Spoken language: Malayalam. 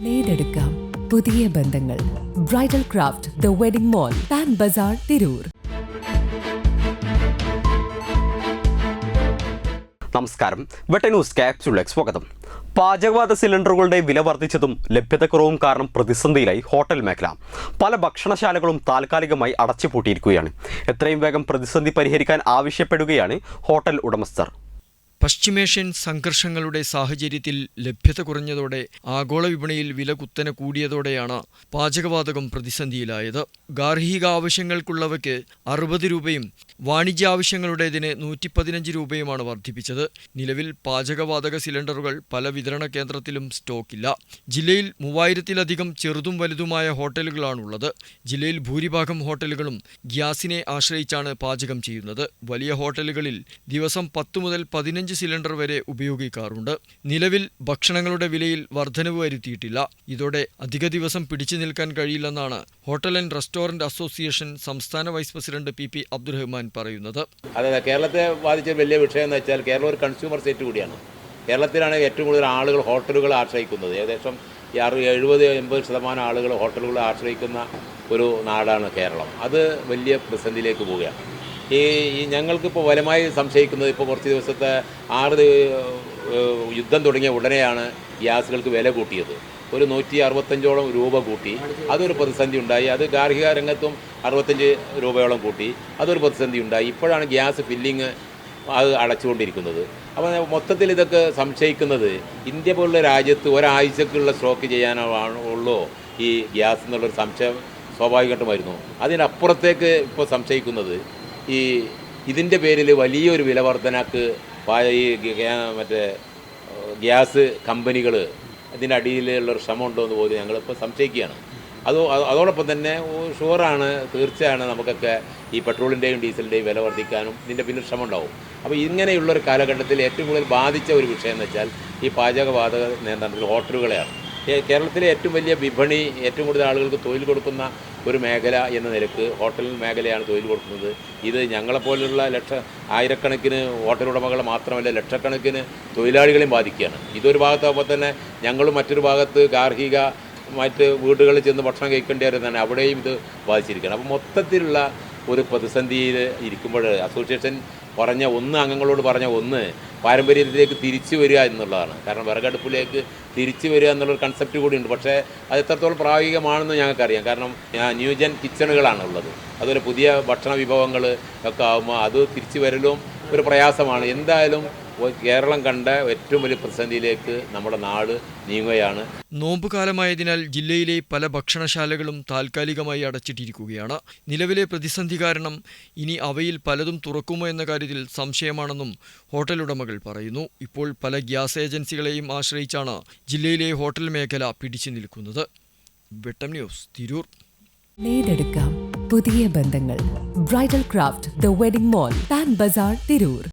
നേടെടുക്കാം പുതിയ ബന്ധങ്ങൾ. Bridal craft the wedding mall, Pan Bazar, Tirur. നമസ്കാരം, വെട്ട ന്യൂസ് ക്യാപ്സ്യൂളിലേക്ക് സ്വാഗതം. പാചകവാത സിലിണ്ടറുകളുടെ വില വർദ്ധിച്ചതും ലഭ്യതക്കുറവും കാരണം പ്രതിസന്ധിയിലായി ഹോട്ടൽ മേഖല. പല ഭക്ഷണശാലകളും താൽക്കാലികമായി അടച്ചുപൂട്ടിയിരിക്കുകയാണ്. എത്രയും വേഗം പ്രതിസന്ധി പരിഹരിക്കാൻ ആവശ്യപ്പെടുകയാണ് ഹോട്ടൽ ഉടമസ്ഥർ. പശ്ചിമേഷ്യൻ സംഘർഷങ്ങളുടെ സാഹചര്യത്തിൽ ലഭ്യത കുറഞ്ഞതോടെ ആഗോള വിപണിയിൽ വില കുത്തനെ കൂടിയതോടെയാണ് പാചകവാതകം പ്രതിസന്ധിയിലായത്. ഗാർഹിക ആവശ്യങ്ങൾക്കുള്ളവയ്ക്ക് 60 രൂപയും വാണിജ്യ ആവശ്യങ്ങളുടേതിന് 115 രൂപയുമാണ് വർദ്ധിപ്പിച്ചത്. നിലവിൽ പാചകവാതക സിലിണ്ടറുകൾ പല വിതരണ കേന്ദ്രത്തിലും സ്റ്റോക്കില്ല. ജില്ലയിൽ 3000-ലധികം ചെറുതും വലുതുമായ ഹോട്ടലുകളാണുള്ളത്. ജില്ലയിൽ ഭൂരിഭാഗം ഹോട്ടലുകളും ഗ്യാസിനെ ആശ്രയിച്ചാണ് പാചകം ചെയ്യുന്നത്. വലിയ ഹോട്ടലുകളിൽ ദിവസം 10 മുതൽ 15 സിലിണ്ടർ വരെ ഉപയോഗിക്കാറുണ്ട്. നിലവിൽ ഭക്ഷണങ്ങളുടെ വിലയിൽ വർധനവ് വരുത്തിയിട്ടില്ല. ഇതോടെ അധിക ദിവസം പിടിച്ചു നിൽക്കാൻ കഴിയില്ലെന്നാണ് ഹോട്ടൽ ആൻഡ് റെസ്റ്റോറന്റ് അസോസിയേഷൻ സംസ്ഥാന വൈസ് പ്രസിഡന്റ് പി അബ്ദുറഹ്മാൻ പറയുന്നത്. അതെ, കേരളത്തെ ബാധിച്ച വലിയ വിഷയം എന്ന് വെച്ചാൽ കേരളം ഒരു കൺസ്യൂമർ സ്റ്റേറ്റ് കൂടിയാണ്. കേരളത്തിലാണ് ഏറ്റവും കൂടുതൽ ആളുകൾ ഹോട്ടലുകളെ ആശ്രയിക്കുന്നത്. ഏകദേശം 70-80% ആളുകൾ ഹോട്ടലുകളെ ആശ്രയിക്കുന്ന ഒരു നാടാണ് കേരളം. അത് വലിയ പ്രതിസന്ധിയിലേക്ക് പോവുകയാണ്. ഈ ഞങ്ങൾക്കിപ്പോൾ ബലമായി സംശയിക്കുന്നത്, ഇപ്പോൾ കുറച്ച് ദിവസത്തെ യുദ്ധം തുടങ്ങിയ ഉടനെയാണ് ഗ്യാസുകൾക്ക് വില കൂട്ടിയത്. ഒരു 165ഓളം രൂപ കൂട്ടി. അതൊരു പ്രതിസന്ധി ഉണ്ടായി. അത് ഗാർഹിക രംഗത്തും 65 രൂപയോളം കൂട്ടി. അതൊരു പ്രതിസന്ധി ഉണ്ടായി. ഇപ്പോഴാണ് ഗ്യാസ് ഫില്ലിങ് അത് അടച്ചുകൊണ്ടിരിക്കുന്നത്. അപ്പോൾ മൊത്തത്തിൽ ഇതൊക്കെ സംശയിക്കുന്നത്, ഇന്ത്യ പോലുള്ള രാജ്യത്ത് ഒരാഴ്ചക്കുള്ള സ്റ്റോക്ക് ചെയ്യാനുള്ളൂ ഈ ഗ്യാസ് എന്നുള്ളൊരു സംശയം സ്വാഭാവികമായിട്ടുമായിരുന്നു. അതിനപ്പുറത്തേക്ക് ഇപ്പോൾ സംശയിക്കുന്നത് ഇതിൻ്റെ പേരിൽ വലിയൊരു വില വർധനക്ക് മറ്റേ ഗ്യാസ് കമ്പനികൾ ഇതിൻ്റെ അടിയിലുള്ളൊരു ശ്രമം ഉണ്ടോ എന്ന് പോലും ഞങ്ങളിപ്പോൾ സംശയിക്കുകയാണ്. അതോടൊപ്പം തന്നെ ഷുവറാണ്, തീർച്ചയാണ് നമുക്കൊക്കെ ഈ പെട്രോളിൻ്റെയും ഡീസലിൻ്റെയും വില വർദ്ധിക്കാനും ഇതിൻ്റെ പിന്നിൽ ശ്രമം ഉണ്ടാവും. അപ്പോൾ ഇങ്ങനെയുള്ളൊരു കാലഘട്ടത്തിൽ ഏറ്റവും കൂടുതൽ ബാധിച്ച ഒരു വിഷയം എന്ന് വെച്ചാൽ ഈ പാചകവാതക നിയന്ത്രണത്തിൽ ഹോട്ടലുകളെയാണ്. കേരളത്തിലെ ഏറ്റവും വലിയ വിപണി, ഏറ്റവും കൂടുതൽ ആളുകൾക്ക് തൊഴിൽ കൊടുക്കുന്ന ഒരു മേഖല എന്ന നിലക്ക് ഹോട്ടൽ മേഖലയാണ് തൊഴിൽ കൊടുക്കുന്നത്. ഇത് ഞങ്ങളെപ്പോലുള്ള ആയിരക്കണക്കിന് ഹോട്ടൽ ഉടമകളെ മാത്രമല്ല, ലക്ഷക്കണക്കിന് തൊഴിലാളികളെയും ബാധിക്കുകയാണ്. ഇതൊരു ഭാഗത്താകുമ്പോൾ തന്നെ ഞങ്ങളും മറ്റൊരു ഭാഗത്ത് ഗാർഹിക മറ്റ് വീടുകളിൽ ചെന്ന് ഭക്ഷണം കഴിക്കേണ്ടവരെന്നാണ്, അവിടെയും ഇത് ബാധിച്ചിരിക്കുകയാണ്. അപ്പോൾ മൊത്തത്തിലുള്ള ഒരു പ്രതിസന്ധിയിൽ ഇരിക്കുമ്പോൾ അസോസിയേഷൻ അംഗങ്ങളോട് പറഞ്ഞ പാരമ്പര്യത്തിലേക്ക് തിരിച്ചു വരിക എന്നുള്ളതാണ്. കാരണം വിറകടുപ്പിലേക്ക് തിരിച്ചു വരിക എന്നുള്ളൊരു കൺസെപ്റ്റ് കൂടിയുണ്ട്. പക്ഷേ അത് എത്രത്തോളം പ്രായോഗികമാണെന്ന് ഞങ്ങൾക്കറിയാം. കാരണം ന്യൂജൻ കിച്ചണുകളാണുള്ളത്. അതുപോലെ പുതിയ ഭക്ഷണ വിഭവങ്ങൾ ഒക്കെ ആകുമ്പോൾ അത് തിരിച്ചു വരലും ഒരു പ്രയാസമാണ്. എന്തായാലും കേരളം കണ്ട ഏറ്റവും വലിയ പ്രതിസന്ധിയിലേക്ക് നമ്മുടെ നാട് നീങ്ങുകയാണ്. നോമ്പുകാലമായതിനാൽ ജില്ലയിലെ പല ഭക്ഷണശാലകളും താൽക്കാലികമായി അടച്ചിട്ടിരിക്കുകയാണ്. നിലവിലെ പ്രതിസന്ധി കാരണം ഇനി അവയിൽ പലതും തുറക്കുമോ എന്ന കാര്യത്തിൽ സംശയമാണെന്നും ഹോട്ടൽ ഉടമകൾ പറയുന്നു. ഇപ്പോൾ പല ഗ്യാസ് ഏജൻസികളെയും ആശ്രയിച്ചാണ് ജില്ലയിലെ ഹോട്ടൽ മേഖല പിടിച്ചു നിൽക്കുന്നത്. വെട്ടം ന്യൂസ്, തിരൂർ. നേടെടുക്കാം പുതിയ ബന്ധങ്ങൾ. Bridal craft the wedding mall, Pan Bazar, Tirur.